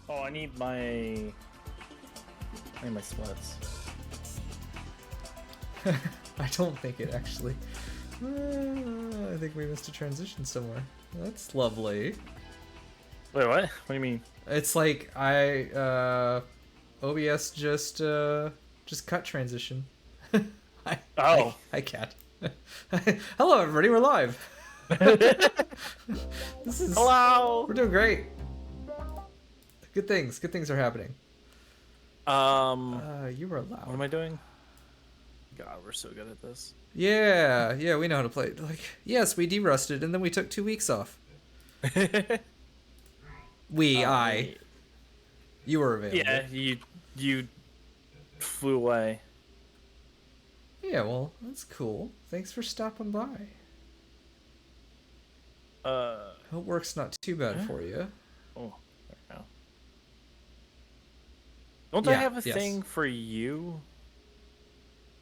Oh, I need my sweats. I don't think it actually. I think we missed a transition somewhere. That's lovely. Wait, what? What do you mean? It's like OBS just cut transition. I, Oh. I can't. Hello everybody, we're live. This is Hello. We're doing great. Good things are happening. You were What loud. am I doing? God, we're so good at this. Yeah, we know how to play. Like, yes, we derusted and then we took 2 weeks off. I. You were available. Yeah, you flew away. Yeah, well, that's cool. Thanks for stopping by. Hope work's not too bad for you. Oh, there we go. Don't I have a yes. thing for you?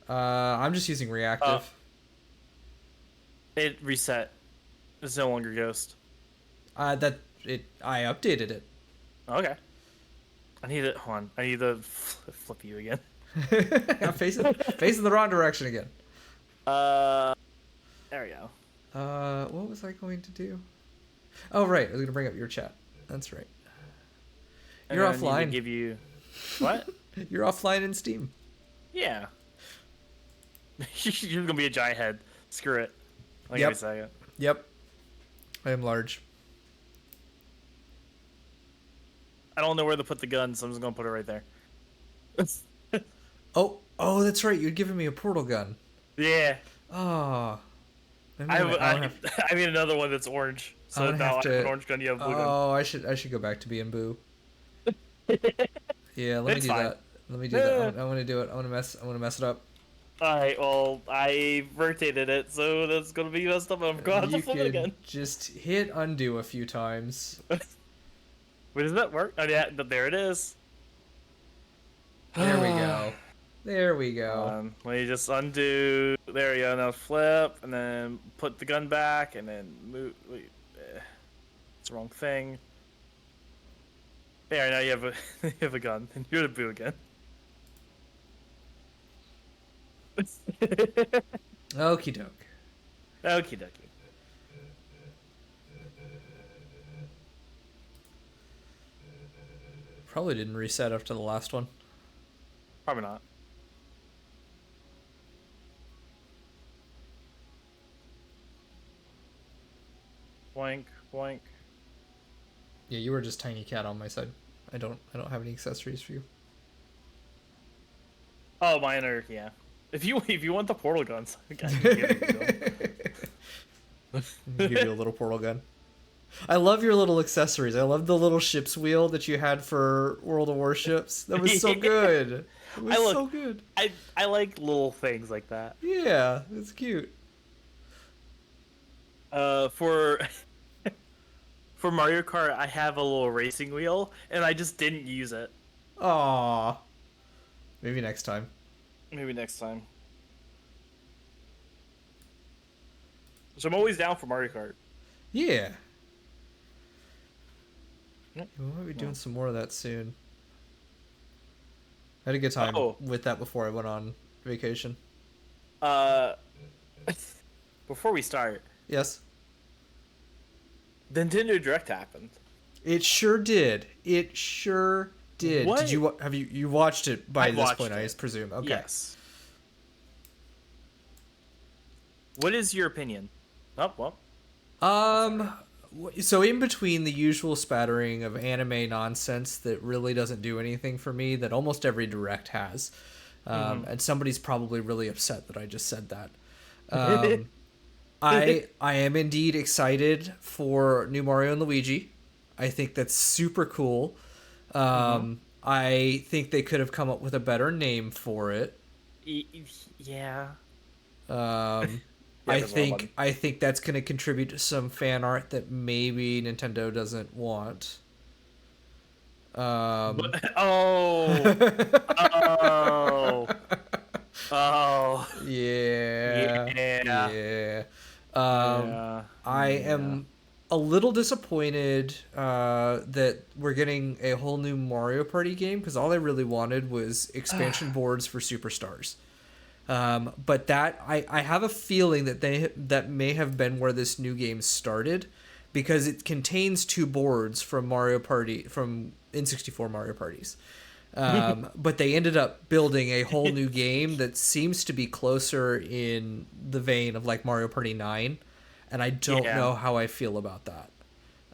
I'm just using reactive. It reset. It's no longer Ghost. I updated it. Okay. I need it. Hold on. I need to flip you again. I'm facing the wrong direction again. There we go. What was I going to do? Oh, right. I was going to bring up your chat. That's right. You're offline. I need to give you what? You're offline in Steam. Yeah. You're gonna be a giant head. Screw it. Give me a second. Yep. I am large. I don't know where to put the gun, so I'm just gonna put it right there. Oh, that's right. You'd given me a portal gun. Yeah. Oh. I made another one that's orange. So now I have an orange gun. You have a blue gun. Oh, I should go back to being Boo. Yeah, let me do that. Let me do that. I want to do it. I want to mess it up. Alright, well, I rotated it, so that's gonna be messed up. I'm gonna have to flip it again. Just hit undo a few times. Wait, does that work? Oh, yeah, there it is. There we go. There we go. Let me just undo. There we go. Now flip, and then put the gun back, and then move. Wait, it's the wrong thing. There, now you have a gun, and you're the Boo again. Okie doke. Okie dokie. Probably didn't reset after the last one. Probably not. Blank, blank. Yeah, you were just tiny cat on my side. I don't have any accessories for you. Oh, mine are, yeah. If you want the portal guns, I can give you them. Give you a little portal gun. I love your little accessories. I love the little ship's wheel that you had for World of Warships. That was so good. It was so good. I like little things like that. Yeah, it's cute. For Mario Kart, I have a little racing wheel, and I just didn't use it. Aww. Maybe next time. Maybe next time. So I'm always down for Mario Kart. Yeah. Yep. We might be doing some more of that soon. I had a good time with that before I went on vacation. Before we start. Yes. The Nintendo Direct happened. It sure did. It sure did. What? Did you watched it by this point? I presume. Okay. Yes. What is your opinion? Oh, well. So in between the usual spattering of anime nonsense that really doesn't do anything for me, that almost every Direct has, and somebody's probably really upset that I just said that. I am indeed excited for new Mario and Luigi. I think that's super cool. I think they could have come up with a better name for it. Yeah. I think that's going to contribute to some fan art that maybe Nintendo doesn't want. Oh. Yeah. I am a little disappointed that we're getting a whole new Mario Party game because all I really wanted was expansion boards for Superstars. But that I have a feeling that may have been where this new game started, because it contains two boards from Mario Party from N64 Mario Parties. But they ended up building a whole new game that seems to be closer in the vein of like Mario Party 9, and I don't Yeah. know how I feel about that.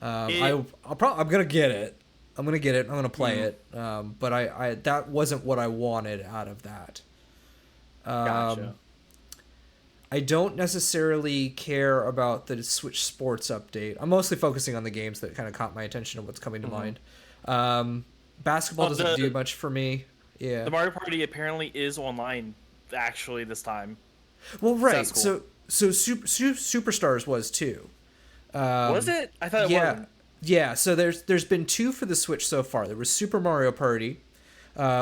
It, I'm gonna get it. I'm gonna get it. I'm gonna play mm, it. But I that wasn't what I wanted out of that. Um, gotcha. I don't necessarily care about the Switch Sports update. I'm mostly focusing on the games that kind of caught my attention and what's coming to Hmm. mind. Basketball Oh, doesn't do the much for me. Yeah. the Mario Party apparently is online actually this time. Well, So that's right. cool. So Superstars was too. Was it? I thought it Yeah. wasn't. Yeah. So there's been two for the Switch so far. There was Super Mario Party,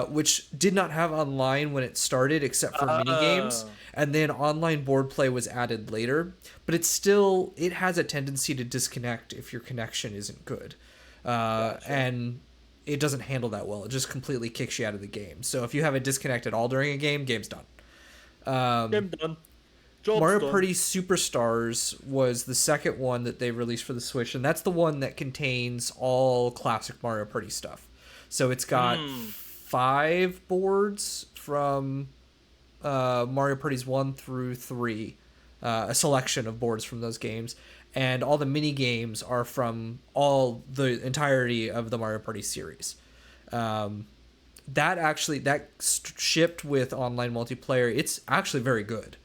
which did not have online when it started, except for mini games, Oh, and then online board play was added later. But it has a tendency to disconnect if your connection isn't good, gotcha. and it doesn't handle that well. It just completely kicks you out of the game. So if you have it disconnect at all during a game, game's done. Game done. Job's Mario done. Party Superstars was the second one that they released for the Switch, and that's the one that contains all classic Mario Party stuff. So it's got Hmm. 5 boards from Mario Parties 1 through 3, a selection of boards from those games, and all the mini games are from all the entirety of the Mario Party series. Um, that shipped with online multiplayer. It's actually very good.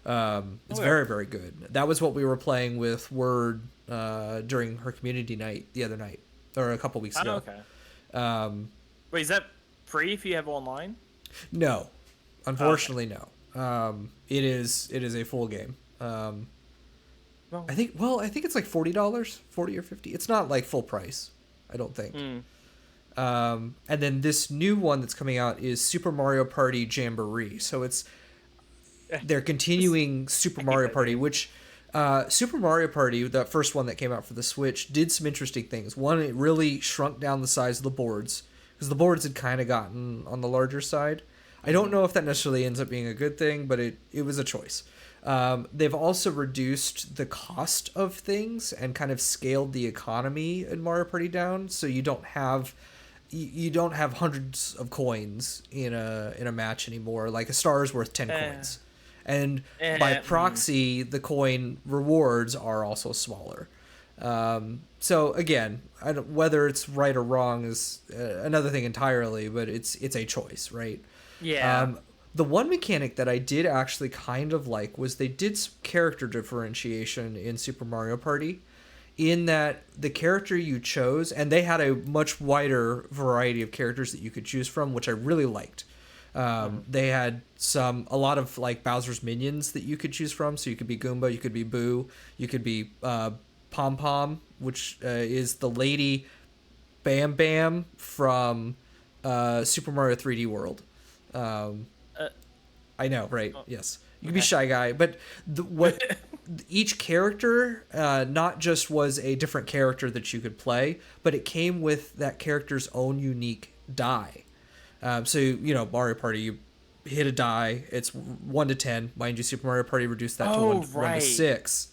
It's Okay. very, very good. That was what we were playing with Word during her community night the other night, or a couple weeks Oh, ago. okay. Um, Wait, is that free if you have online? no, Oh, okay. unfortunately, no. It is a full game. Well, I think it's like $40, 40 or 50. It's not like full price, I don't think. hmm. And then this new one that's coming out is Super Mario Party Jamboree. So they're continuing Super I hate Mario that Party, name. which Super Mario Party, that first one that came out for the Switch, did some interesting things. One, it really shrunk down the size of the boards because the boards had kind of gotten on the larger side. I don't know if that necessarily ends up being a good thing, but it was a choice. They've also reduced the cost of things and kind of scaled the economy in Mario Party down, so you don't have hundreds of coins in a match anymore. Like a star is worth 10 Eh, coins. And by mm. proxy, the coin rewards are also smaller. So again, whether it's right or wrong is another thing entirely, but it's a choice, right? Yeah. Um, the one mechanic that I did actually kind of like was they did some character differentiation in Super Mario Party, in that the character you chose, and they had a much wider variety of characters that you could choose from, which I really liked. They had a lot of like Bowser's minions that you could choose from. So you could be Goomba, you could be Boo, you could be Pom Pom, which is the lady Bam Bam from Super Mario 3D World. Um, Uh, I know, right? oh, Yes, you could be okay. Shy Guy, but what each character not just was a different character that you could play, but it came with that character's own unique die. So Mario Party, you hit a die. It's 1 to 10. Mind you, Super Mario Party reduced that to Oh, one to right. 6.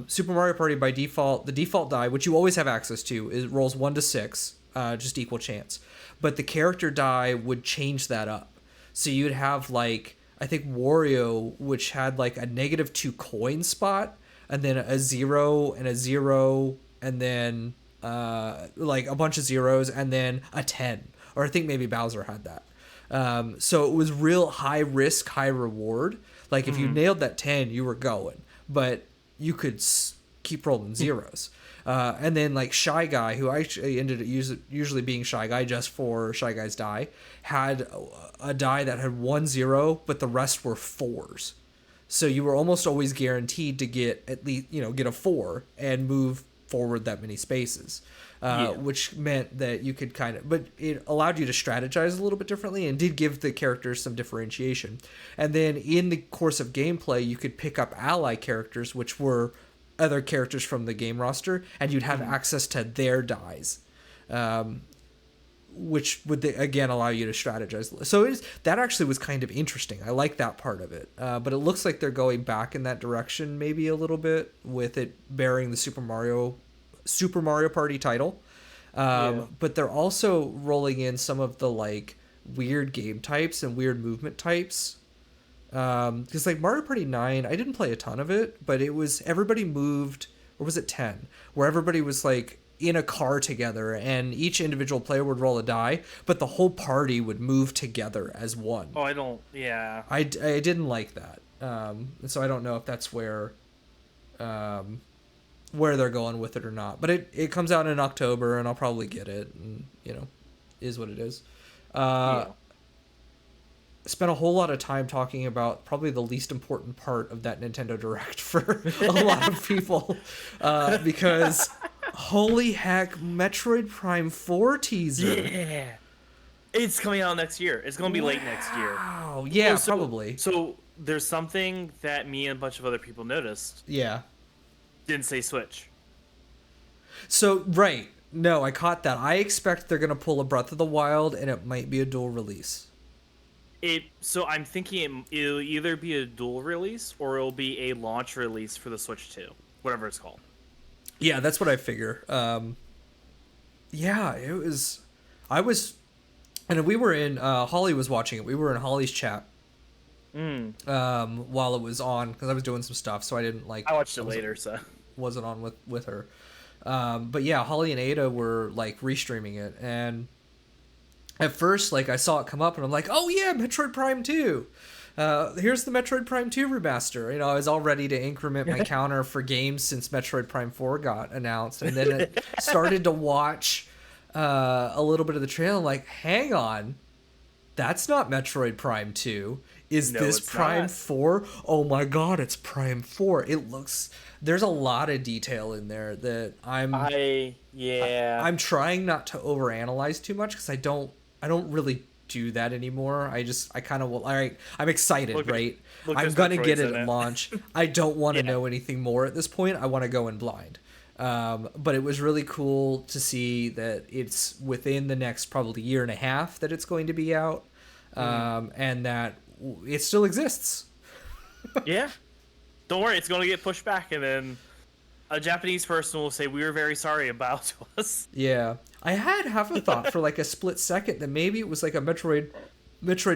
Super Mario Party by default, the default die, which you always have access to, is rolls 1 to 6, just equal chance. But the character die would change that up. So you'd have like I think Wario, which had like a -2 coin spot, and then a 0 and a 0, and then like a bunch of zeros, and then a 10. Or I think maybe Bowser had that. So it was real high risk, high reward. Like if you Hmm. nailed that 10, you were going. But you could keep rolling zeros. And then like Shy Guy, who actually ended up usually being Shy Guy just for Shy Guy's die, had a die that had 1 0, but the rest were fours. So you were almost always guaranteed to get at least get a 4 and move forward that many spaces. Yeah. Which meant that you could but it allowed you to strategize a little bit differently and did give the characters some differentiation. And then in the course of gameplay, you could pick up ally characters, which were other characters from the game roster, and you'd have access to their dies, which would again allow you to strategize. So that actually was kind of interesting. I like that part of it, but it looks like they're going back in that direction maybe a little bit with it bearing the Super Mario Party title. Yeah. But they're also rolling in some of the like weird game types and weird movement types. Because like Mario Party 9, I didn't play a ton of it, but it was everybody moved, or was it 10, where everybody was like in a car together and each individual player would roll a die, but the whole party would move together as one. Oh, I don't. Yeah. I didn't like that. And so I don't know if that's where they're going with it or not. But it comes out in October, and I'll probably get it. And is what it is. Yeah. Spent a whole lot of time talking about probably the least important part of that Nintendo Direct for a lot of people, because holy heck, Metroid Prime 4 teaser. Yeah. It's coming out next year. It's gonna be late next year. Wow. Yeah, Oh, probably. So there's something that me and a bunch of other people noticed. Yeah. Didn't say Switch. So, right. No, I caught that. I expect they're going to pull a Breath of the Wild, and it might be a dual release. So I'm thinking it'll either be a dual release or it'll be a launch release for the Switch 2, whatever it's called. Yeah, that's what I figure. Yeah, it was... I was... And we were in... Holly was watching it. We were in Holly's chat while it was on, because I was doing some stuff, so I didn't like... I watched it later, so... Wasn't on with her. But yeah, Holly and Ada were like restreaming it, and at first, like, I saw it come up, and I'm like, oh yeah, Metroid Prime 2. Here's the Metroid Prime 2 remaster. I was all ready to increment my counter for games since Metroid Prime 4 got announced, and then it started to watch a little bit of the trailer. I'm like, hang on, that's not Metroid Prime 2. Is this Prime not. 4? Oh my god, it's Prime 4. It looks... There's a lot of detail in there that I'm trying not to overanalyze too much, because I don't really do that anymore. I kind of will. All right, I'm excited, right? I'm gonna get it at launch. I don't want to know anything more at this point. I want to go in blind. But it was really cool to see that it's within the next probably year and a half that it's going to be out, and that it still exists. Yeah. Don't worry, it's going to get pushed back, and then a Japanese person will say, we were very sorry about us. Yeah. I had half a thought for like a split second that maybe it was like a Metroid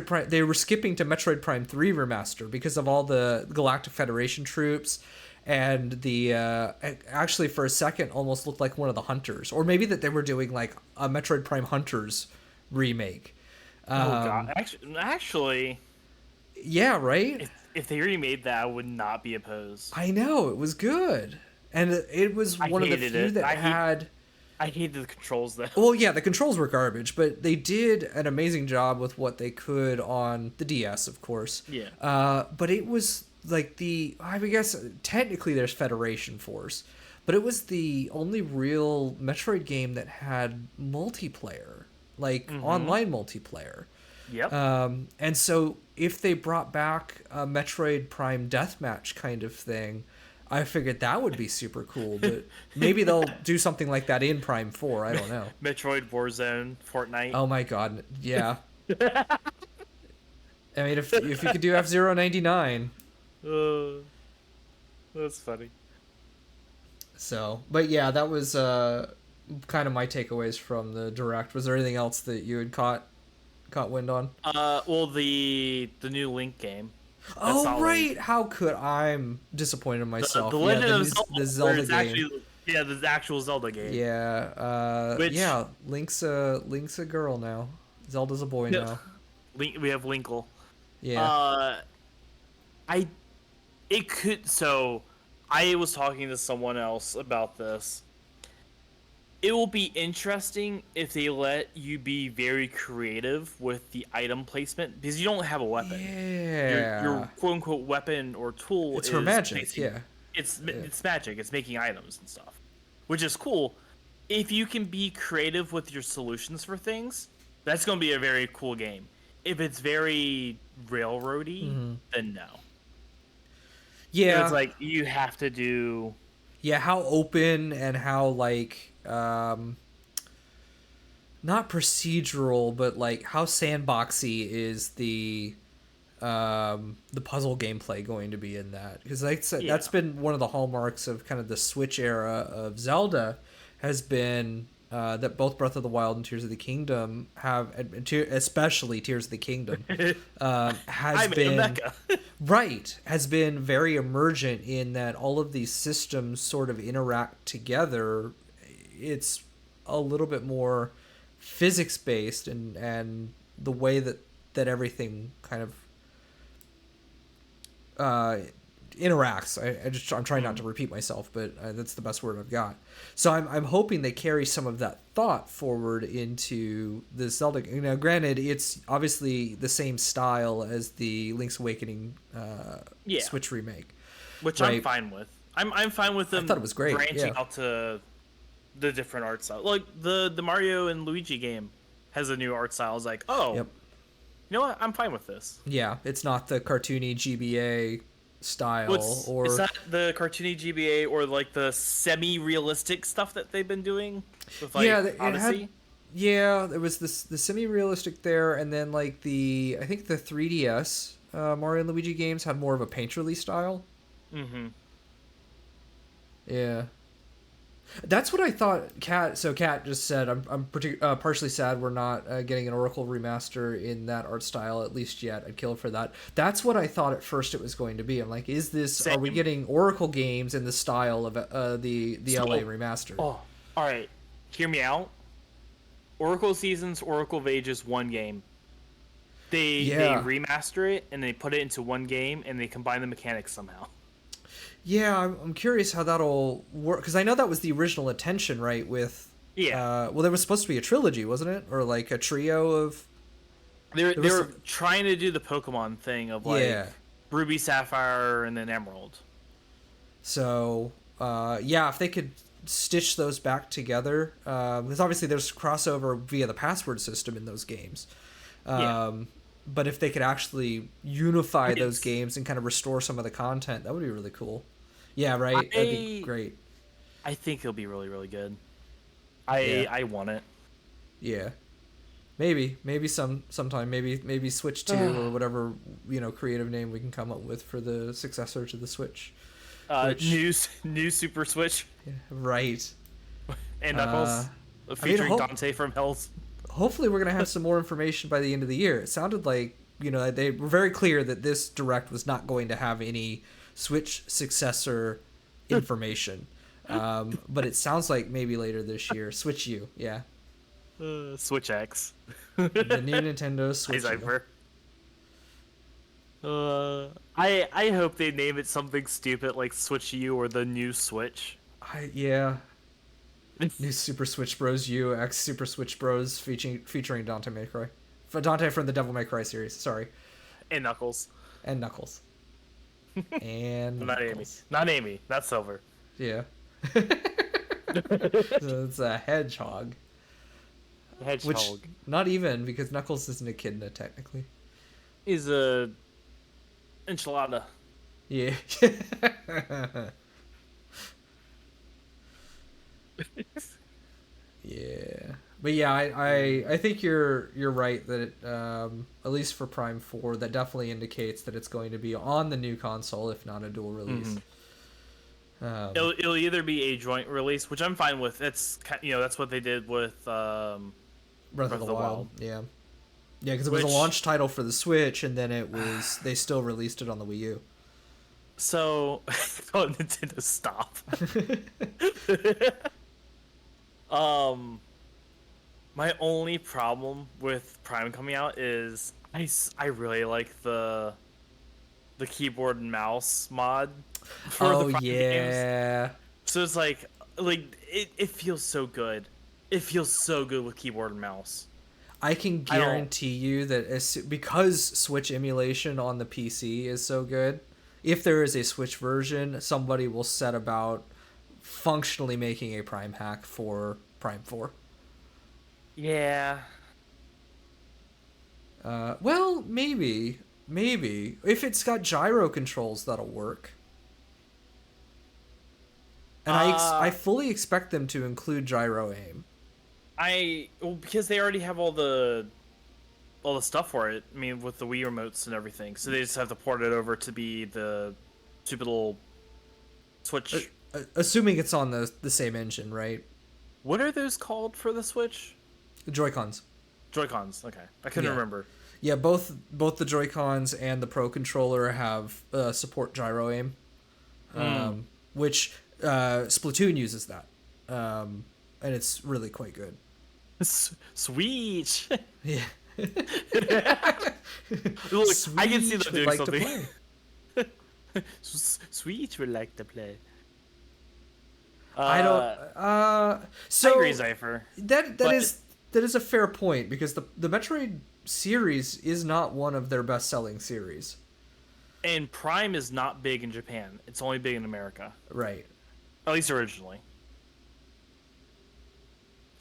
Prime. They were skipping to Metroid Prime 3 remaster because of all the Galactic Federation troops, and the actually for a second almost looked like one of the Hunters, or maybe that they were doing like a Metroid Prime Hunters remake. Oh god, actually, yeah, right. If they remade that, I would not be opposed. I know, it was good, and it was one of the few that had. I hated the controls though. Well, yeah, the controls were garbage, but they did an amazing job with what they could on the DS, of course. Yeah. But it was like I guess technically there's Federation Force, but it was the only real Metroid game that had multiplayer, like online multiplayer. Yep. And so if they brought back a Metroid Prime Deathmatch kind of thing, I figured that would be super cool. But maybe they'll do something like that in Prime 4. I don't know. Metroid, Warzone, Fortnite. Oh my god, yeah. I mean, if you could do F-Zero 99. That's funny. So, but yeah, that was kind of my takeaways from the Direct. Was there anything else that you had caught wind on? Well, the new Link game. Oh right, how could I'm disappointed in myself? The Legend of Zelda, the Zelda game. Actually, yeah, the actual Zelda game. Yeah, yeah. Link's a girl now. Zelda's a boy now. We have Linkle. Yeah. So I was talking to someone else about this. It will be interesting if they let you be very creative with the item placement, because you don't have a weapon. Yeah. Your quote unquote weapon or tool it's her magic. Yeah. It's magic. It's making items and stuff, which is cool. If you can be creative with your solutions for things, that's going to be a very cool game. If it's very railroady, then no. Yeah. It's like you have to do Yeah, how open and how like not procedural, but like how sandboxy is the puzzle gameplay going to be in that? Because like I said, Yeah. that's been one of the hallmarks of kind of the Switch era of Zelda, has been that both Breath of the Wild and Tears of the Kingdom have, especially Tears of the Kingdom, has I'm a been mecha. right, has been very emergent in that all of these systems sort of interact together. It's a little bit more physics based, and the way that everything kind of uh, interacts. I'm trying not to repeat myself, but that's the best word I've got. So I'm hoping they carry some of that thought forward into the Zelda. You know, granted, it's obviously the same style as the Link's Awakening Yeah, Switch remake, which I'm right? fine with. I'm fine with I thought it them was great. branching Yeah. out to the different art style. Like the Mario and Luigi game has a new art style. It's like, oh, Yep. you know what? I'm fine with this. Yeah. It's not the cartoony GBA Well, style it's or not the cartoony GBA or like the semi-realistic stuff that they've been doing with yeah, like it had. Odyssey. Yeah, there was this the semi-realistic there, and then like I think the 3DS Mario and Luigi games had more of a painterly style. Mm-hmm. Yeah, that's what I thought. Cat just said partially sad we're not getting an Oracle remaster in that art style at least yet. I'd kill for that. That's what I thought at first it was going to be. I'm like, are we Same. getting Oracle games in the style of the LA So, remaster? oh, all right. Hear me out. Oracle Seasons, Oracle of Ages, one game. They Yeah. remaster it and they put it into one game and they combine the mechanics somehow. Yeah, I'm curious how that'll work because I know that was the original intention, right? With Yeah, well, there was supposed to be a trilogy, wasn't it, or like a trio of they're there they was were trying to do the Pokemon thing of like yeah. Ruby, Sapphire, and then Emerald. So yeah, if they could stitch those back together, because obviously there's crossover via the password system in those games. Yeah, But if they could actually unify those it's games and kind of restore some of the content, that would be really cool. Yeah, right. That'd be I great. I think it'll be really good. Yeah, I want it. yeah. Maybe sometime maybe Switch 2 or whatever creative name we can come up with for the successor to the Switch. Which New Super Switch right. and Uh, Knuckles, I mean, featuring Dante from Hell's. hopefully we're gonna have some more information by the end of the year. It sounded like they were very clear that this direct was not going to have any Switch successor information. But it sounds like maybe later this year. Switch U, yeah, Switch X. the new Nintendo Switch U. Cypher. I hope they name it something stupid like Switch U or the new Switch. Yeah, new Super Switch Bros U X Super Switch Bros featuring Dante May Cry, Dante from the Devil May Cry series. Sorry, And Knuckles. and Knuckles, and Not Amy. Knuckles. Not Amy. Not Silver. Yeah, so it's a hedgehog. Hedgehog Which not even because Knuckles isn't echidna technically. is a enchilada. Yeah. Yeah. But yeah, I think you're right that at least for Prime 4 that definitely indicates that it's going to be on the new console if not a dual release. It'll either be a joint release, which I'm fine with. That's what they did with Breath of the Wild. Yeah. Yeah, because it was a Which- launch title for the Switch and then it was they still released it on the Wii U. So, oh, Nintendo, stop. My only problem with Prime coming out is I really like the keyboard and mouse mod for the Prime games. Yeah. So it's like it feels so good. It feels so good with keyboard and mouse. I can I don't- guarantee you that because Switch emulation on the PC is so good, if there is a Switch version, somebody will set about functionally making a Prime hack for Prime 4. Yeah. Well, maybe. If it's got gyro controls, that'll work. And I fully expect them to include gyro aim. Because they already have all the stuff for it. I mean, with the Wii remotes and everything, so they just have to port it over to be the stupid little Switch. Assuming it's on the same engine, right? What are those called for the Switch? The Joy-Cons. Joy-Cons. Okay, I couldn't remember. Yeah, both the Joy-Cons and the Pro controller have support gyro aim, which Splatoon uses that, and it's really quite good. Sweet. Yeah. Look, I can see them doing like something. Sweet would like to play. I don't. So I agree, Zypher. That is a fair point, because the Metroid series is not one of their best selling series. And Prime is not big in Japan. It's only big in America. Right. At least originally.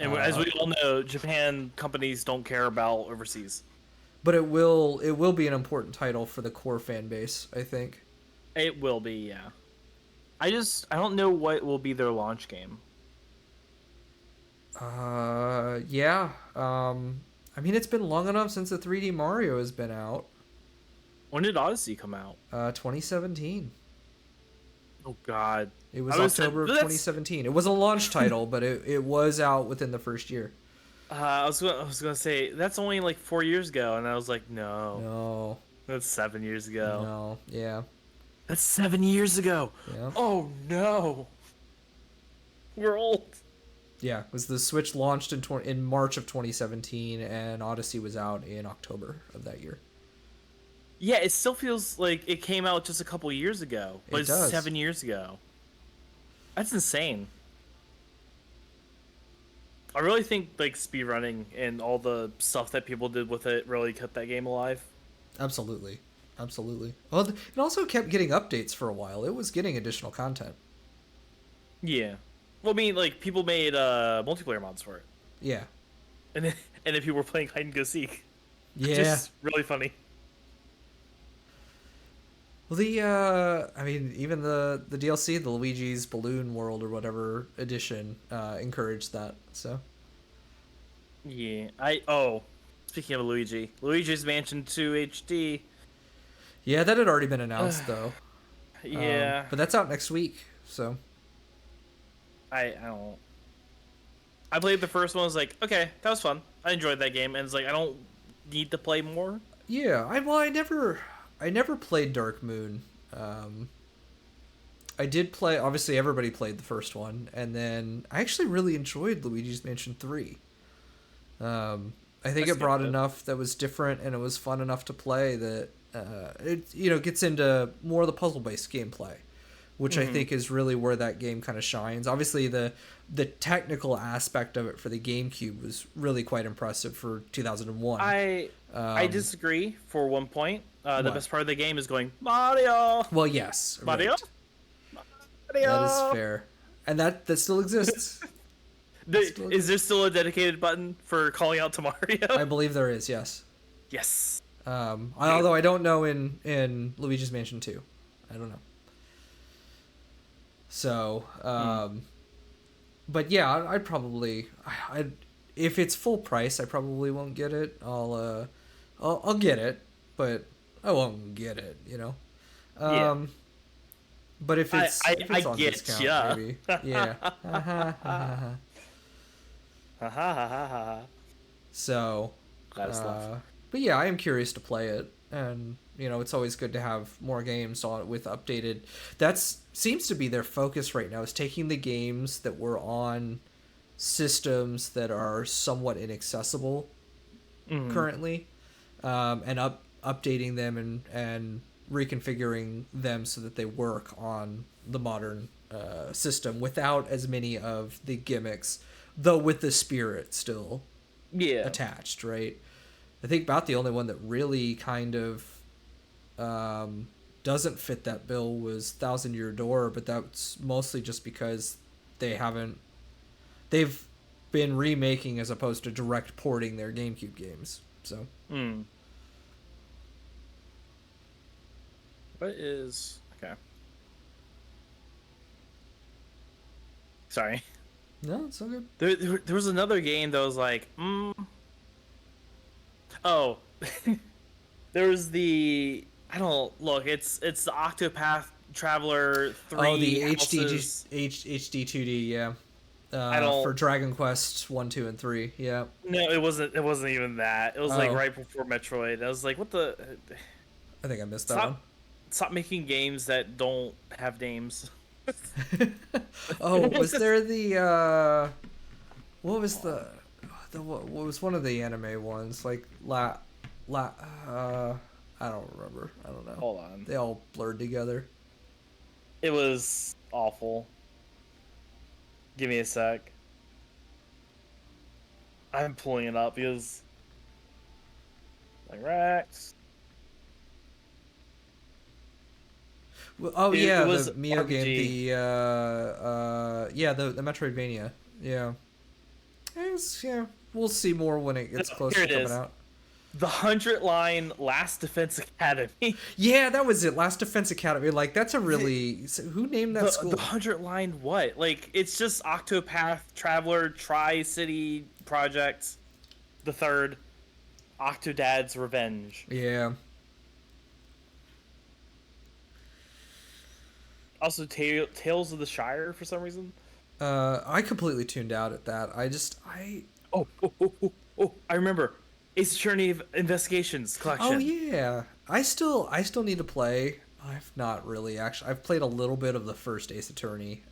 And as we all know, Japan companies don't care about overseas. But it will be an important title for the core fan base, I think. It will be, yeah. I don't know what will be their launch game. Yeah. I mean, it's been long enough since the 3D Mario has been out. When did Odyssey come out? 2017. Oh God. It was October of 2017. It was a launch title, but it was out within the first year. I was gonna say that's only like 4 years ago, and I was like, no, that's 7 years ago. No, yeah, that's 7 years ago. Yeah. Oh no, we're old. Yeah, it was the Switch launched in March of 2017, and Odyssey was out in October of that year. Yeah, it still feels like it came out just a couple years ago, but it does. 7 years ago. That's insane. I really think like speedrunning and all the stuff that people did with it really kept that game alive. Absolutely. Well, it also kept getting updates for a while. It was getting additional content. Yeah. Well, I mean, like people made multiplayer mods for it. Yeah. And then people were playing hide and go seek. Yeah. Just really funny. Well, I mean, even the DLC, the Luigi's Balloon World or whatever edition, encouraged that. So. Yeah, speaking of Luigi's Mansion 2 HD. Yeah, that had already been announced though. Yeah, but that's out next week, so. I don't. I played the first one. I was like, okay, that was fun. I enjoyed that game, and it's like I don't need to play more. Yeah, I never played Dark Moon. I did play. Obviously, everybody played the first one, and then I actually really enjoyed Luigi's Mansion 3. I think it brought enough that was different, and it was fun enough to play that it gets into more of the puzzle-based gameplay, which I think is really where that game kind of shines. Obviously, the technical aspect of it for the GameCube was really quite impressive for 2001. I disagree for one point. The best part of the game is going Mario. Well, yes, Mario. Right. That is fair, and that still exists. Is there still a dedicated button for calling out to Mario? I believe there is. Yes. Yes. Although I don't know in Luigi's Mansion 2. I don't know. So, but yeah, I'd probably, if it's full price, I probably won't get it. I'll get it, but I won't get it. Yeah. But if it's on get discount, ya. maybe. Yeah. So, but yeah, I am curious to play it, and it's always good to have more games on with updated. Seems to be their focus right now, is taking the games that were on systems that are somewhat inaccessible currently, and updating them and reconfiguring them so that they work on the modern system without as many of the gimmicks, though with the spirit still attached, right? I think about the only one that really kind of doesn't fit that bill was Thousand Year Door, but that's mostly just because they've been remaking as opposed to direct porting their GameCube games. So. What is okay? Sorry. No, it's all good. There was another game that was like, oh, there was the I don't look. It's the Octopath Traveler Oh, Three the Houses. HD 2D, yeah. I For don't. Dragon Quest 1, 2, and 3, yeah. No, it wasn't. It wasn't even that. It was like Oh, right before Metroid. I was like, what the? I think I missed that one. Stop making games that don't have names. Oh, was there what was the what was one of the anime ones? Like la I don't remember. I don't know. Hold on. They all blurred together. It was awful. Give me a sec. I'm pulling it up because like Rex. Well, oh It yeah, the was Miaoo game, RPG. yeah, the Metroidvania. Yeah. Yeah, we'll see more when it No, gets closer here to it coming is. out. The 100 line Last Defense Academy. Yeah, that was it. Last Defense Academy. Like that's a really who named that The school? 100 line what? Like it's just Octopath Traveler Tri City Project, the third, Octodad's Revenge. Yeah. Also, Tales of the Shire for some reason. I completely tuned out at that. I Oh! I remember. Ace Attorney Investigations Oh Collection. yeah. I still need to play. I've not really actually. I've played a little bit of the first Ace Attorney.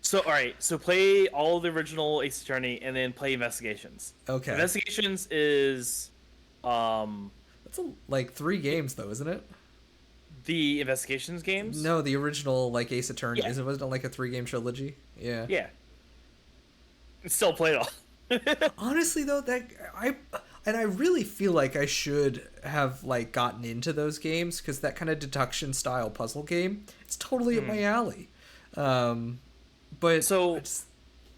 So, all right. So, play all the original Ace Attorney and then play Investigations. Okay. Investigations is um That's like 3 games though, isn't it? the Investigations games. No, the original like Ace Attorney Yeah. wasn't it like a 3-game trilogy? Yeah. Yeah. Still play it all. Honestly though, I really feel like I should have like gotten into those games because that kind of deduction style puzzle game, it's totally up my alley. Um, but I So just,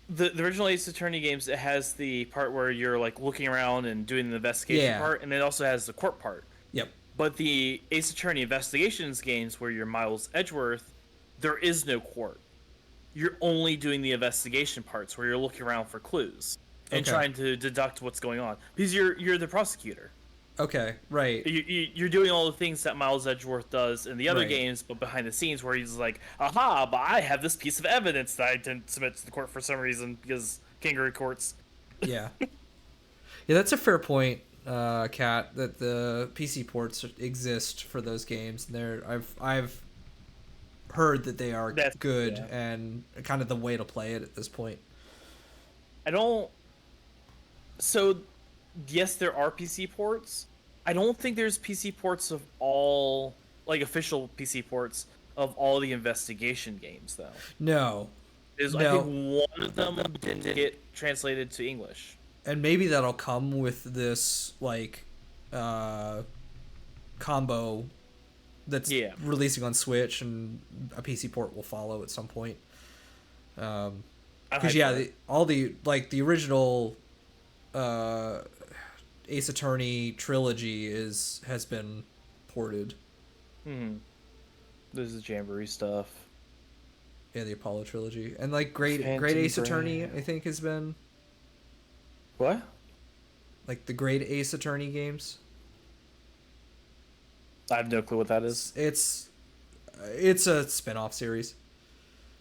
the original Ace Attorney games, it has the part where you're like looking around and doing the investigation yeah, part, and it also has the court part. yep, But the Ace Attorney Investigations games, where you're Miles Edgeworth, there is no court. You're only doing the investigation parts where you're looking around for clues and okay, trying to deduct what's going on because you're the prosecutor. okay, right, You're doing all the things that Miles Edgeworth does in the other right, games, but behind the scenes, where he's like, "Aha! But I have this piece of evidence that I didn't submit to the court for some reason because kangaroo courts." yeah, yeah. That's a fair point, Kat. That the PC ports exist for those games, and I've heard that they are That's good yeah. and kind of the way to play it at this point. I don't. So, yes, there are PC ports. I don't think there's PC ports of all, like official PC ports of all the investigation games, though. No, Is I think no, one of them didn't get translated to English. and maybe that'll come with this like uh combo that's Yeah, releasing on Switch, and a PC port will follow at some point. I'm Because hyped yeah, for it. all the like the original uh, Ace Attorney trilogy has been ported. There's the Jamboree stuff. Yeah, the Apollo trilogy, and like Great Phantom Ace Attorney, Brave. I think has been What? like the Great Ace Attorney games. I have no clue what that is. It's a spin-off series.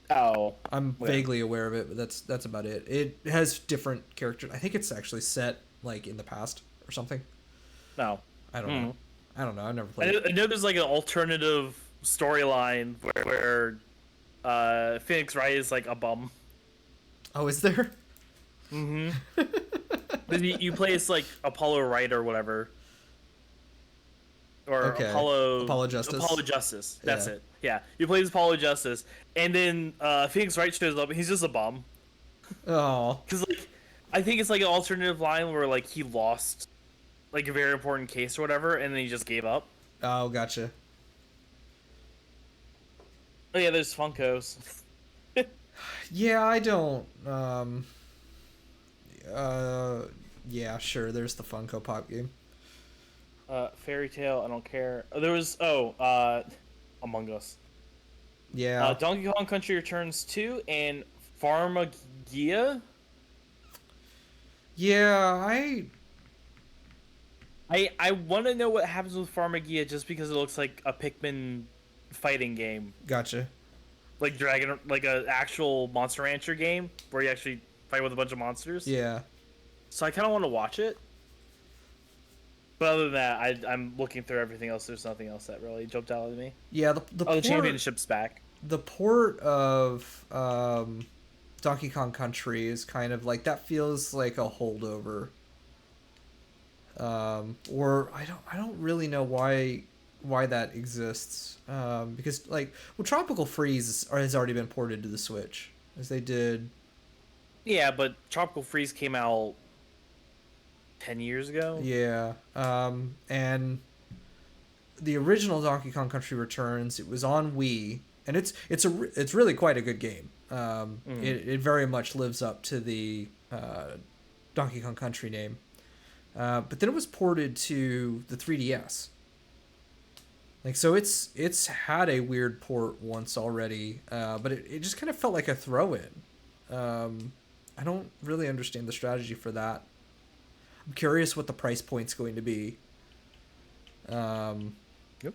Oh, I'm yeah. vaguely aware of it, but that's about it. It has different characters. I think it's actually set like in the past or something. No. I don't know. I don't know. I've never I played know, it. I know there's like an alternative storyline where Phoenix Wright is like a bum. Oh, is there? But you play as like Apollo Wright or whatever. Or Okay. Apollo Justice. Apollo Justice. That's Yeah. it. Yeah. You play as Apollo Justice. And then Phoenix Wright shows up and he's just a bum. Oh, Because like I think it's like an alternative line where like he lost like a very important case or whatever, and then he just gave up. oh, gotcha. Oh yeah, there's Funkos. Yeah, I don't. Uh, yeah, sure. There's the Funko Pop game. Fairy Tale, I don't care. There was Among Us. Yeah. Donkey Kong Country Returns 2 and Pharmagia. Yeah, I want to know what happens with Pharmagia just because it looks like a Pikmin fighting game, gotcha. like a actual Monster Rancher game where you actually fight with a bunch of monsters. Yeah. So I kind of want to watch it. But other than that, I'm looking through everything else. There's nothing else that really jumped out at me. Yeah, Oh, the championship's back. the port of Donkey Kong Country is kind of like that feels like a holdover. Or I don't really know why that exists. Because like well Tropical Freeze has already been ported to the Switch as they did. Yeah, but Tropical Freeze came out 10 years ago. Yeah. And the original Donkey Kong Country Returns, it was on Wii, and it's really quite a good game. It very much lives up to the Donkey Kong Country name. But then it was ported to the 3DS. Like so, it's had a weird port once already, but it just kind of felt like a throw-in. I don't really understand the strategy for that. I'm curious what the price point's going to be. Yep.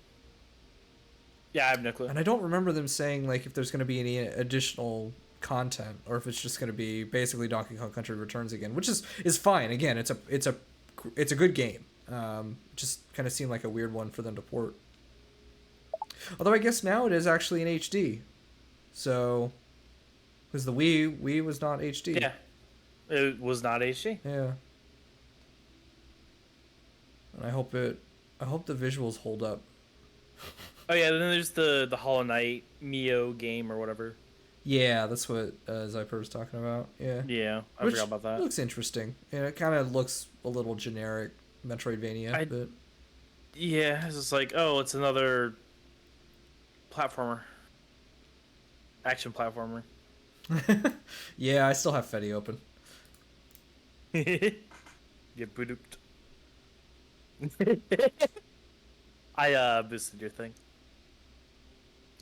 Yeah, I have no clue. And I don't remember them saying like if there's going to be any additional content or if it's just going to be basically Donkey Kong Country Returns again, which is fine. Again, it's a good game. Just kind of seemed like a weird one for them to port. Although I guess now it is actually in HD. So because the Wii was not HD. Yeah, it was not HD. Yeah. And I hope the visuals hold up. Oh yeah, then there's the Hollow Knight Miaoo game or whatever. Yeah, that's what Zyper was talking about. Yeah. Yeah, I Which forgot about that. looks interesting. Yeah, it kind of looks a little generic Metroidvania, but Yeah, it's just like, oh, it's another platformer, action platformer. yeah, I still have Fetty open. Get booped. I boosted your thing.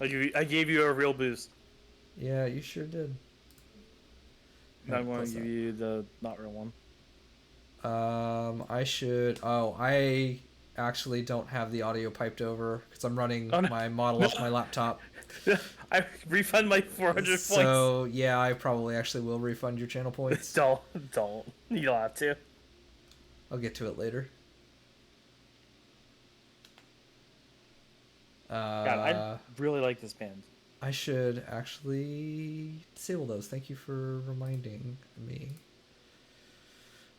I gave you a real boost. Yeah, you sure did. Now I'm going to give you the not real one. I should. Oh, I actually don't have the audio piped over because I'm running my model off my laptop. I refund my 400 points. So yeah, I probably actually will refund your channel points. Don't. You don't have to. I'll get to it later. God, I really like this band. I should actually disable those. Thank you for reminding me.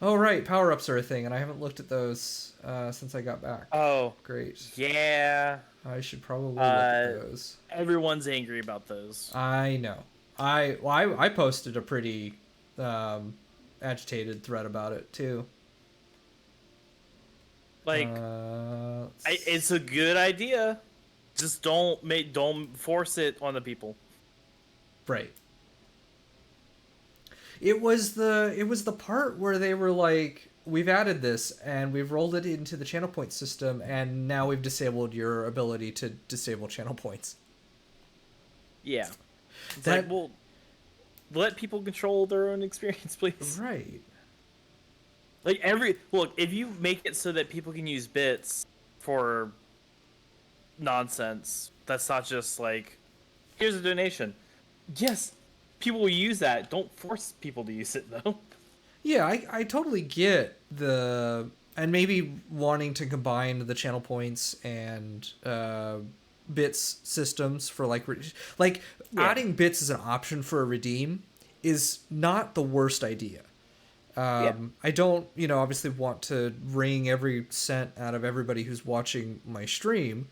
Oh, right. Power-ups are a thing, and I haven't looked at those since I got back. Oh. Great. Yeah. I should probably look at those. Everyone's angry about those. I know. I posted a pretty agitated thread about it, too. Like, it's a good idea. Just don't force it on the people. Right. It was the part where they were like, we've added this and we've rolled it into the channel point system and now we've disabled your ability to disable channel points. Yeah. It's like, well, let people control their own experience, please. Right. Like look, if you make it so that people can use bits for nonsense, that's not just like, here's a donation. Yes, people will use that. Don't force people to use it though. Yeah, I totally get and maybe wanting to combine the channel points and bits systems for adding bits as an option for a redeem is not the worst idea. I don't, obviously want to wring every cent out of everybody who's watching my stream.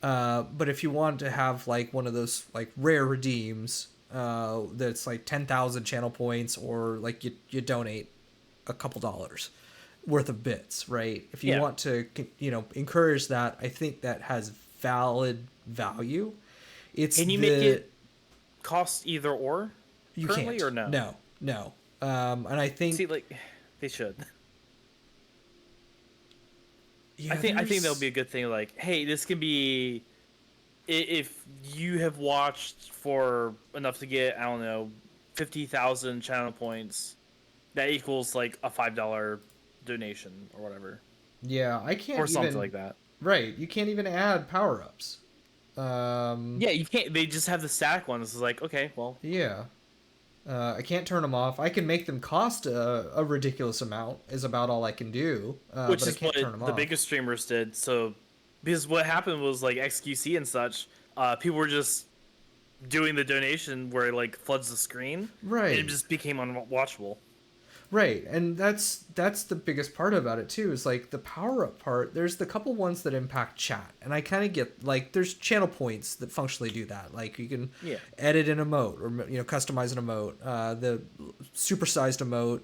But if you want to have like one of those like rare redeems, that's like 10,000 channel points or like you donate a couple dollars worth of bits, right? If you want to, encourage that, I think that has valid value. Can you make it cost either or? You currently, can't. Or no? No. And I think they should. Yeah, I think that'll be a good thing. Like, hey, this can be if you have watched for enough to get, I don't know, 50,000 channel points, that equals like a $5 donation or whatever, Yeah, I can't or something even. like that. Right, you can't even add power ups. Um, Yeah, you can't. They just have the static ones. It's like, okay, well, yeah. I can't turn them off. I can make them cost a ridiculous amount. Is about all I can do. which But I is can't what turn them the off. biggest streamers did. So, because what happened was like XQC and such, people were just doing the donation where it like floods the screen, and it Right. just became unwatchable. Right, and that's the biggest part about it too. Is like the power up part. There's the couple ones that impact chat, and I kind of get like there's channel points that functionally do that. Like you can Yeah. edit an emote or customize an emote. The supersized emote,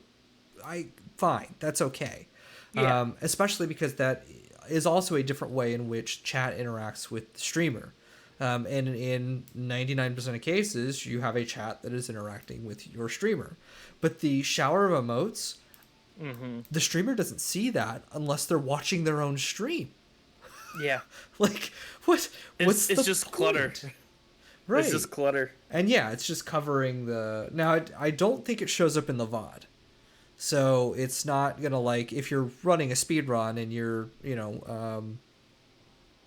I fine, that's okay. Yeah. Especially because that is also a different way in which chat interacts with the streamer. And in 99% of cases, you have a chat that is interacting with your streamer. But the shower of emotes, Mm-hmm. the streamer doesn't see that unless they're watching their own stream. Yeah. Like, what? What's It's the just clutter. point? It's Right. just clutter. And yeah, it's just covering the. Now, I don't think it shows up in the VOD. So it's not gonna like if you're running a speed run and you're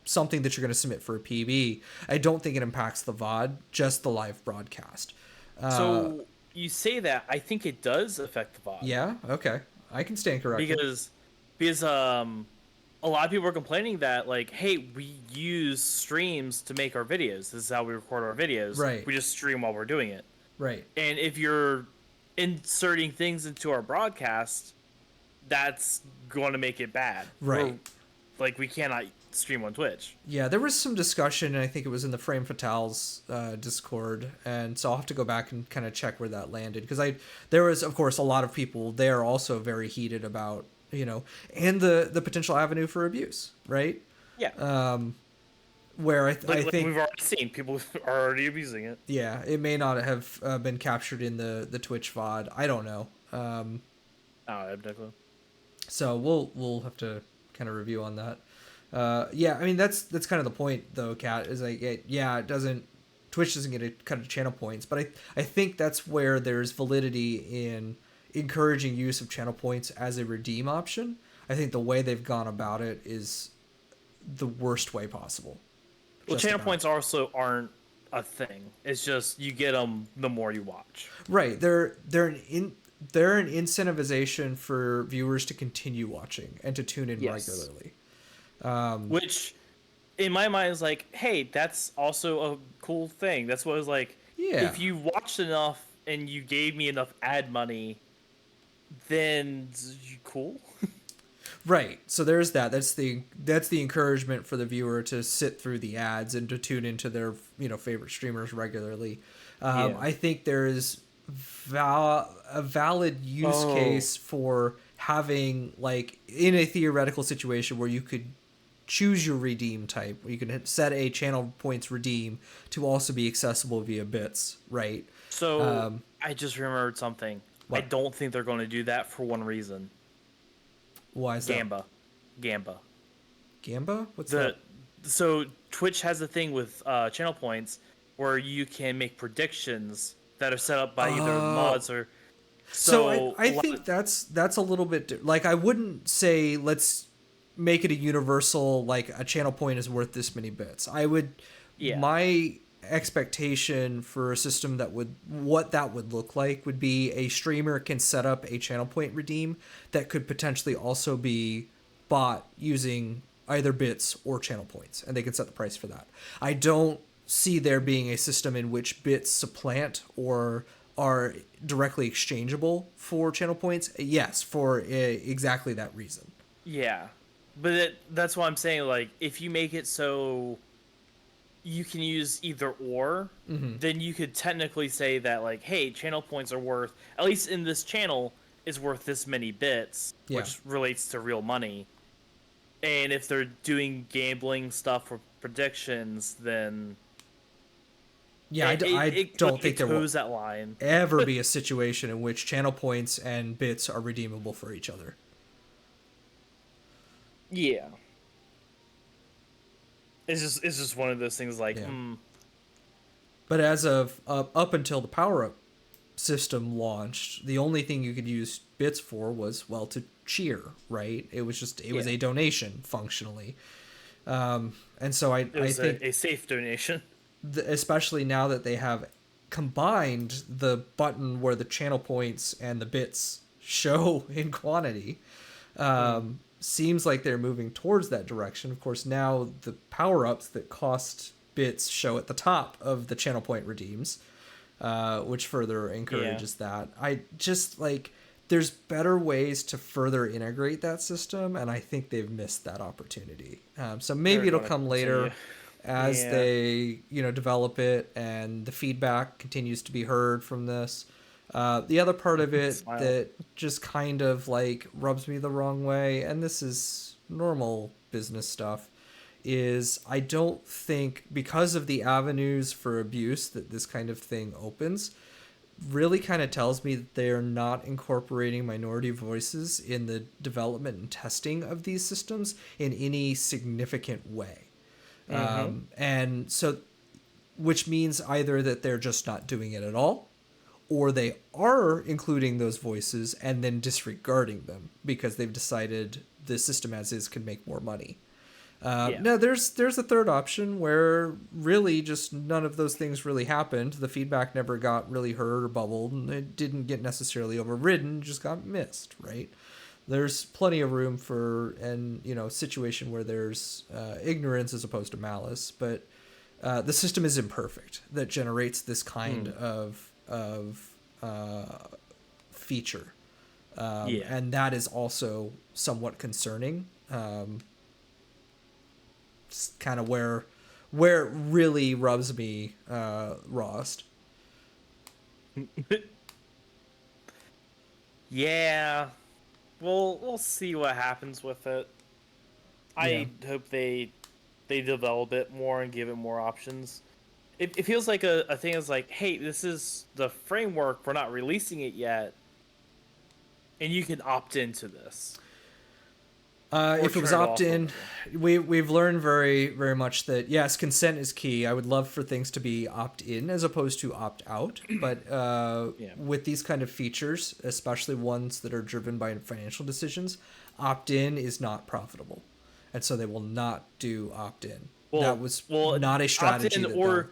something that you're gonna submit for a PB. I don't think it impacts the VOD, just the live broadcast. Uh, So you say that, I think it does affect the VOD yeah, okay, I can stand corrected. because a lot of people are complaining that like, hey, we use streams to make our videos. This is how we record our videos. Right, We just stream while we're doing it. right, And if you're inserting things into our broadcast, that's going to make it bad. right. Like, we cannot stream on Twitch. Yeah, there was some discussion, and I think it was in the Frame Fatales Discord, and so I'll have to go back and kind of check where that landed because there was, of course, a lot of people there also very heated about and the potential avenue for abuse, right? Yeah. Where I Like think we've already seen, people are already abusing it. yeah, it may not have been captured in the Twitch VOD. I don't know. Oh, I have no clue. So we'll have to kind of review on that. Yeah, I mean that's kind of the point though, Kat, is like it doesn't Twitch doesn't get a cut of channel points, but I think that's where there's validity in encouraging use of channel points as a redeem option. I think the way they've gone about it is the worst way possible. Well, Just channel about. points also aren't a thing. It's just you get them the more you watch. Right. They're an incentivization for viewers to continue watching and to tune in Yes. regularly. Which, in my mind, is like, hey, that's also a cool thing. That's what I was like. Yeah. If you watched enough and you gave me enough ad money, then cool. Right. So there's that. That's the encouragement for the viewer to sit through the ads and to tune into their favorite streamers regularly. Yeah. I think there is a valid use case for having like in a theoretical situation where you could choose your redeem type. Where you can set a channel points redeem to also be accessible via bits. Right. So I just remembered something. What? I don't think they're going to do that for one reason. Why is that? Gamba. Gamba? What's that? So Twitch has a thing with channel points where you can make predictions that are set up by either mods or. So I think that's a little bit like I wouldn't say let's make it a universal like a channel point is worth this many bits. I would my expectation for a system that would look like would be a streamer can set up a channel point redeem that could potentially also be bought using either bits or channel points, and they can set the price for that. I don't see there being a system in which bits supplant or are directly exchangeable for channel points. Yes, for exactly that reason. Yeah, but that's why I'm saying, like, if you make it so you can use either or, then you could technically say that, like, hey, channel points are worth, at least in this channel, is worth this many bits, which relates to real money. And if they're doing gambling stuff or predictions, then yeah, I don't think there will that line. ever be a situation in which channel points and bits are redeemable for each other. Yeah. it's just one of those things like, Yeah. But as of up until the power up system launched, the only thing you could use bits for was, well, to cheer, right? It was yeah, a donation functionally. And so it I was think, a safe donation. especially now that they have combined the button where the channel points and the bits show in quantity, Mm, seems like they're moving towards that direction. Of course, now the power ups that cost bits show at the top of the channel point redeems, which further yeah, encourages that. I just like there's better ways to further integrate that system, and I think they've missed that opportunity. So they're maybe it'll gonna come continue. later as Yeah, they develop it and the feedback continues to be heard from this. The other part of it smile. that just kind of like rubs me the wrong way, and this is normal business stuff, is I don't think, because of the avenues for abuse that this kind of thing opens, really kind of tells me that they're not incorporating minority voices in the development and testing of these systems in any significant way. Mm-hmm. And so, which means either that they're just not doing it at all, or they are including those voices and then disregarding them because they've decided the system as is can make more money. Yeah. No, there's a third option where really just none of those things really happened. The feedback never got really heard or bubbled, and it didn't get necessarily overridden; just got missed. Right? There's plenty of room for an situation where there's ignorance as opposed to malice, but the system is imperfect that generates this kind Mm, of feature, yeah. and that is also somewhat concerning. Kind of where it really rubs me, Rost. Yeah. We'll see what happens with it. Yeah, I hope they develop it more and give it more options. It feels like a thing is like, hey, this is the framework. We're not releasing it yet, and you can opt into this or if it was turn it opt off or in, whatever. we've learned very much that yes, consent is key. I would love for things to be opt in as opposed to opt out. But Yeah. with these kind of features, especially ones that are driven by financial decisions, opt in is not profitable, and so they will not do opt in. That Well, was well, not a opt strategy in that they'll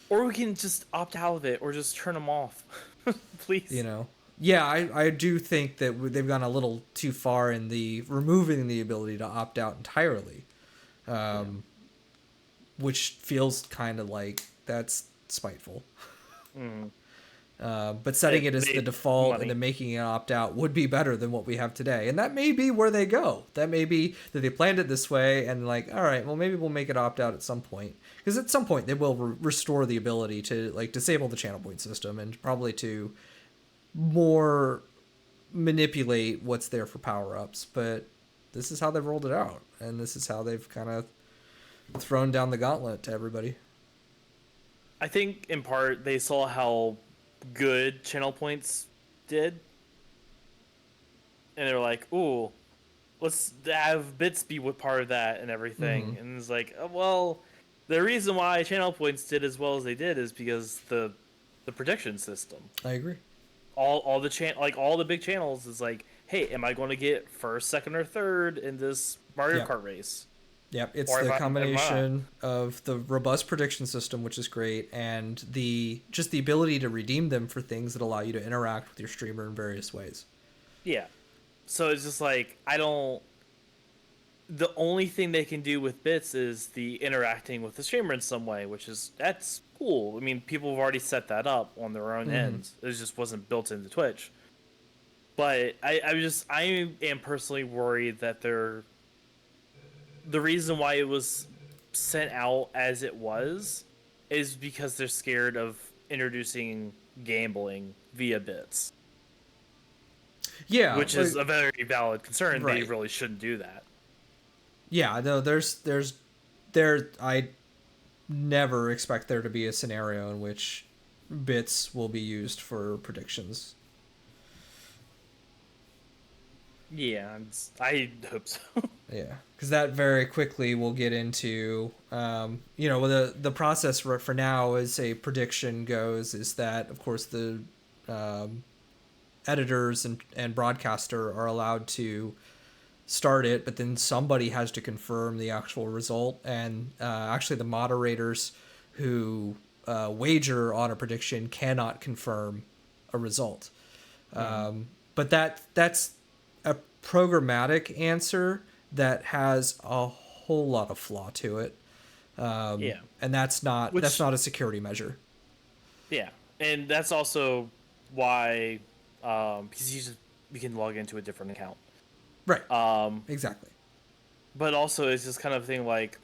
or we can just opt out of it or just turn them off, you please. know yeah, I do think that they've gone a little too far in the removing the ability to opt out entirely, Yeah. which feels kind of like that's spiteful. Mm. But setting it as the They default and money. then making it opt out would be better than what we have today. And that may be where they go. That may be that they planned it this way and like, all right, well maybe we'll make it opt out at some point. Because at some point they will restore the ability to like disable the channel point system and probably to more manipulate what's there for power ups. But this is how they've rolled it out, and this is how they've kind of thrown down the gauntlet to everybody. I think in part they saw how good channel points did, and they were like, "Ooh, let's have bits be what part of that and Mm-hmm. everything." And it's like, well, the reason why channel points did as well as they did is because the prediction system. I agree. All the like all the big channels is like, hey, am I going to get first, second, or third in this Mario Yep. Kart race, Yep, it's or the am I not? combination of the robust prediction system, which is great, and the just the ability to redeem them for things that allow you to interact with your streamer in various ways. Yeah. So it's just like I don't. The only thing they can do with bits is the interacting with the streamer in some way, which is that's cool. I mean, people have already set that up on their own Mm-hmm. ends. It just wasn't built into Twitch. But I am personally worried that the reason why it was sent out as it was is because they're scared of introducing gambling via bits, Yeah, which is like a very valid concern. They right. really shouldn't do that. Yeah, no, there. I never expect there to be a scenario in which bits will be used for predictions. Yeah, I hope so. Yeah, because that very quickly will get into, the process for now, as a prediction goes, is that of course the um, editors and broadcaster are allowed to start it, but then somebody has to confirm the actual result, and actually the moderators who wager on a prediction cannot confirm a result. Hmm. But that's a programmatic answer that has a whole lot of flaw to it, Yeah, and that's which not a security measure. yeah, and that's also why because you can log into a different account. Right. Um, Exactly. but also it's just kind of thing like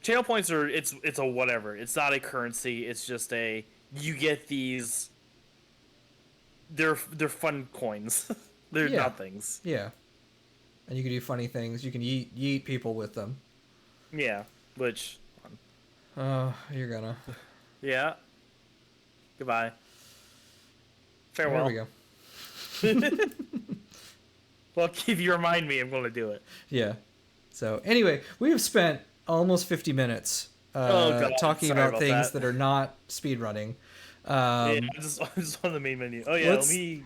channel points are it's a whatever. It's not a currency. It's just a you get these. They're fun coins. They're Yeah. nothings. Yeah. And you can do funny things. You can yeet people with them. Yeah, which Oh, you're gonna. yeah. Goodbye. There we Farewell. go. Well, if you remind me, I'm going to do it. Yeah. So anyway, we have spent almost 50 minutes Oh god, talking sorry about about things that. that are not speedrunning. Yeah, Um, I'm just on the main menu. Oh yeah, let let's me.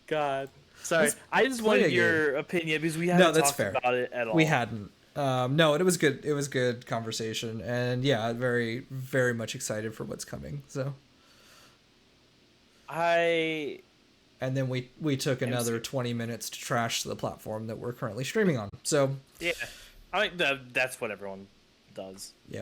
God, sorry. let's I just play a wanted game. your opinion because we No, haven't that's talked fair. about it at We all. hadn't. No, it was good. It was good conversation, and yeah, very very much excited for what's coming. So, I and then we took am another serious. 20 minutes to trash the platform that we're currently streaming on. So, Yeah, I mean that's what everyone does. yeah.